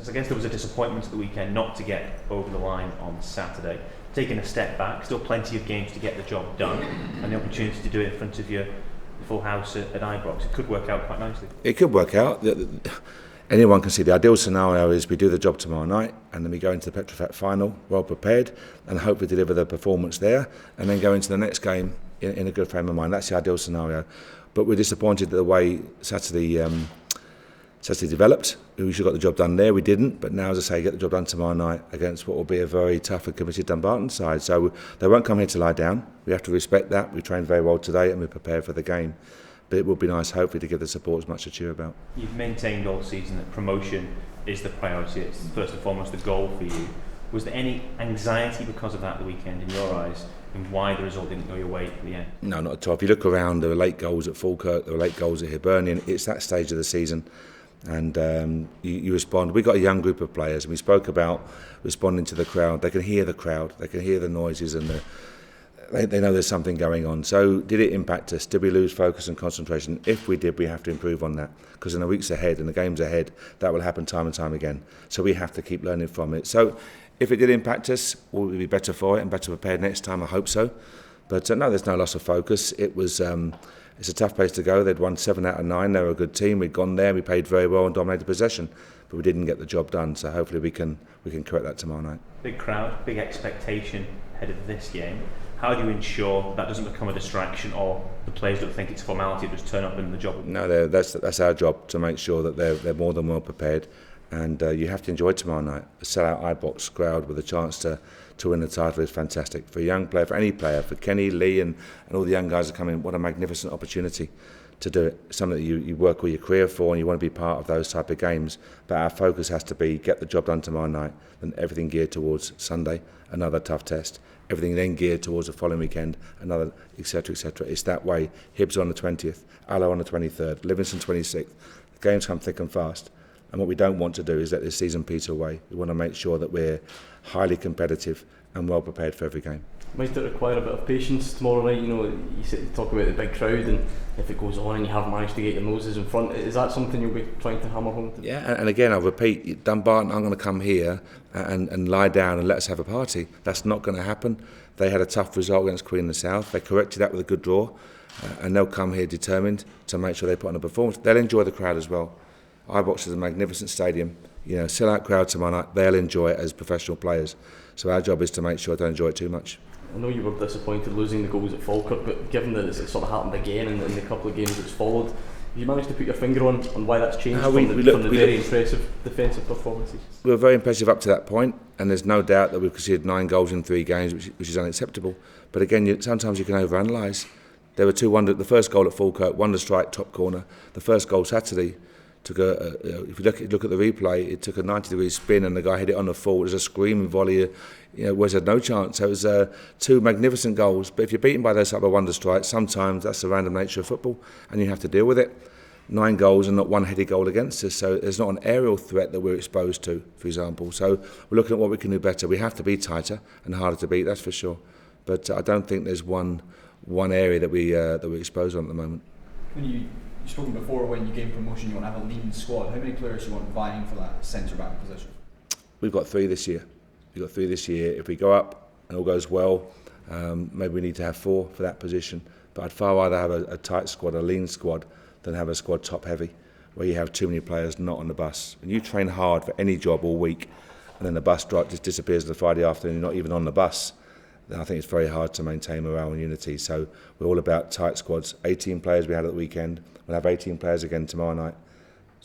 I guess there was a disappointment at the weekend not to get over the line on Saturday. Taking a step back, still plenty of games to get the job done, and the opportunity to do it in front of your full house at Ibrox. It could work out quite nicely. It could work out. Anyone can see the ideal scenario is we do the job tomorrow night and then we go into the Petrofac final well prepared and hopefully deliver the performance there and then go into the next game in a good frame of mind. That's the ideal scenario. But we're disappointed that the way Saturday developed. We should have got the job done there. We didn't, but now, as I say, get the job done tomorrow night against what will be a very tough and committed Dumbarton side. So they won't come here to lie down. We have to respect that. We trained very well today and we're prepared for the game. But it would be nice, hopefully, to give the support as much to cheer about. You've maintained all season that promotion is the priority. It's first and foremost the goal for you. Was there any anxiety because of that the weekend in your eyes, and why the result didn't go your way at the end? No, not at all. If you look around, there were late goals at Falkirk, there were late goals at Hibernian. It's that stage of the season. And you respond. We've got a young group of players, and we spoke about responding to the crowd. They can hear the crowd, they can hear the noises, and they know there's something going on. So did it impact us? Did we lose focus and concentration? If we did, we have to improve on that, because in the weeks ahead and the games ahead, that will happen time and time again. So we have to keep learning from it. So if it did impact us, will we be better for it and better prepared next time? I hope so. But no, there's no loss of focus. It was it's a tough place to go. They'd won 7 out of 9. They were a good team. We'd gone there. We played very well and dominated possession, but we didn't get the job done. So hopefully we can correct that tomorrow night. Big crowd, big expectation ahead of this game. How do you ensure that doesn't become a distraction, or the players don't think it's a formality, just turn up and the job? No, that's our job, to make sure that they're more than well prepared. And you have to enjoy tomorrow night. A sell-out Ibrox crowd with a chance to win the title is fantastic. For a young player, for any player, for Kenny, Lee and all the young guys that come in, what a magnificent opportunity to do it. Something that you work all your career for, and you want to be part of those type of games. But our focus has to be get the job done tomorrow night, and everything geared towards Sunday, another tough test. Everything then geared towards the following weekend, another, etc., etc. It's that way. Hibs on the 20th, Alloa on the 23rd, Livingston 26th. The games come thick and fast. And what we don't want to do is let this season peter away. We want to make sure that we're highly competitive and well prepared for every game. Might it require a bit of patience tomorrow night? You know, you talk about the big crowd, and if it goes on and you haven't managed to get your noses in front, is that something you'll be trying to hammer home? Yeah, and again, I'll repeat, Dumbarton aren't going to come here and lie down and let us have a party. That's not going to happen. They had a tough result against Queen in the South. They corrected that with a good draw, and they'll come here determined to make sure they put on a performance. They'll enjoy the crowd as well. Ibrox is a magnificent stadium. You know, sell-out crowd tomorrow night. They'll enjoy it as professional players. So our job is to make sure they don't enjoy it too much. I know you were disappointed losing the goals at Falkirk, but given that it's sort of happened again in the couple of games that's followed, have you managed to put your finger on why that's changed from the very impressive defensive performances? We were very impressive up to that point, and there's no doubt that we've conceded 9 goals in 3 games, which is unacceptable. But again, sometimes you can overanalyse. There were 2 the first goal at Falkirk, wonder strike, top corner. The first goal Saturday took if you look at the replay, it took a 90-degree spin and the guy hit it on the full. It was a screaming volley. Wes had no chance. So it was 2 magnificent goals. But if you're beaten by those type of wonder strikes, sometimes that's the random nature of football, and you have to deal with it. 9 goals and not 1 headed goal against us. So there's not an aerial threat that we're exposed to, for example. So we're looking at what we can do better. We have to be tighter and harder to beat, that's for sure. But I don't think there's one area that we're exposed on at the moment. You've spoken before, when you gain promotion you want to have a lean squad. How many players do you want vying for that centre back position? We've got 3 this year. If we go up and all goes well, maybe we need to have 4 for that position. But I'd far rather have a tight squad, a lean squad, than have a squad top heavy, where you have too many players not on the bus. When you train hard for any job all week, and then the bus just disappears on the Friday afternoon, you're not even on the bus, then I think it's very hard to maintain morale and unity. So we're all about tight squads. 18 players we had at the weekend. We'll have 18 players again tomorrow night.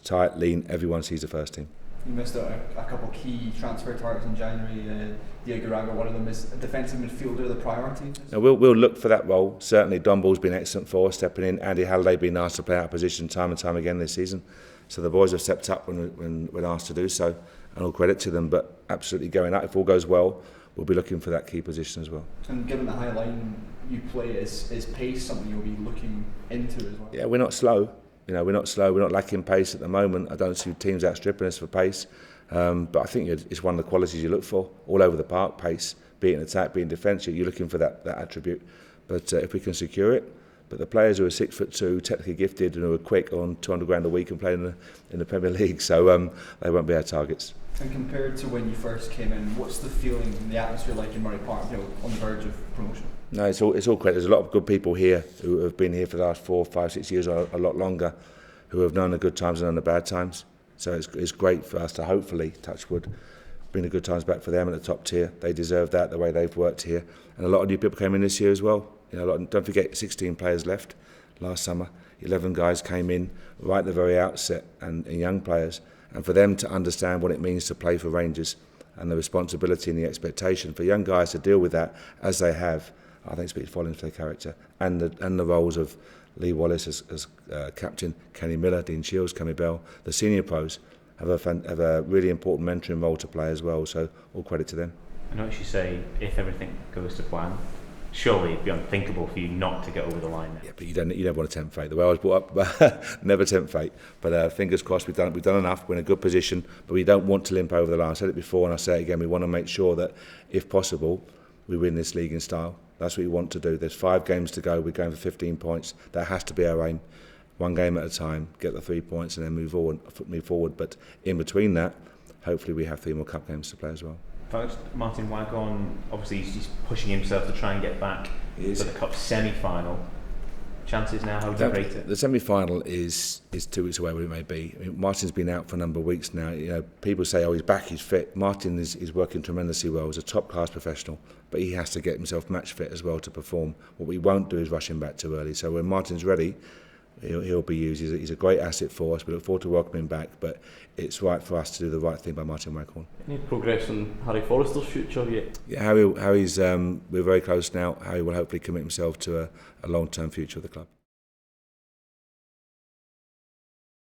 Tight, lean, everyone sees the first team. You missed out a couple of key transfer targets in January. Diego Raga, one of them is a defensive midfielder, the priority? Now we'll look for that role. Certainly Donball's been excellent for us, stepping in. Andy Halliday been asked to play out of position time and time again this season. So the boys have stepped up when asked to do so, and all credit to them. But absolutely going up, if all goes well, we'll be looking for that key position as well. And given the high line you play, is pace something you'll be looking into as well? Yeah, we're not slow. We're not slow. We're not lacking pace at the moment. I don't see teams outstripping us for pace. But I think it's one of the qualities you look for all over the park. Pace, be it in attack, be it in defence. You're looking for that attribute. But if we can secure it, but the players who are 6'2", technically gifted and who are quick on 200 grand a week and playing in the Premier League, so they won't be our targets. And compared to when you first came in, what's the feeling and the atmosphere like in Murray Park, on the verge of promotion? No, it's all great. There's a lot of good people here who have been here for the last 4, 5, 6 years or a lot longer, who have known the good times and known the bad times. So it's great for us to hopefully, touch wood, bring the good times back for them at the top tier. They deserve that, the way they've worked here. And a lot of new people came in this year as well. Don't forget, 16 players left last summer. 11 guys came in right at the very outset, and young players. And for them to understand what it means to play for Rangers and the responsibility and the expectation for young guys to deal with that as they have, I think speaks volumes for their character. And the roles of Lee Wallace as captain, Kenny Miller, Dean Shields, Cammy Bell, the senior pros have a really important mentoring role to play as well. So all credit to them. I notice you say if everything goes to plan. Surely it'd be unthinkable for you not to get over the line now. Yeah, but you don't want to tempt fate. The way I was brought up, never tempt fate. But fingers crossed, we've done enough. We're in a good position, but we don't want to limp over the line. I said it before, and I say it again. We want to make sure that, if possible, we win this league in style. That's what we want to do. There's 5 games to go. We're going for 15 points. That has to be our aim. 1 game at a time. Get the 3 points, and then move forward. But in between that, hopefully, we have 3 more cup games to play as well. First, Martin Waghorn, obviously he's pushing himself to try and get back for the Cup semi-final. Chances now, how do you rate it? The semi-final is 2 weeks away, where it may be. I mean, Martin's been out for a number of weeks now. People say, he's back, he's fit. Martin is working tremendously well. He's a top-class professional, but he has to get himself match fit as well to perform. What we won't do is rush him back too early. So when Martin's ready, he'll be used. He's a great asset for us. We look forward to welcoming him back, but it's right for us to do the right thing by Martin Waghorn. Any progress on Harry Forrester's future yet? Yeah, Harry's we're very close now. Harry will hopefully commit himself to a long-term future of the club.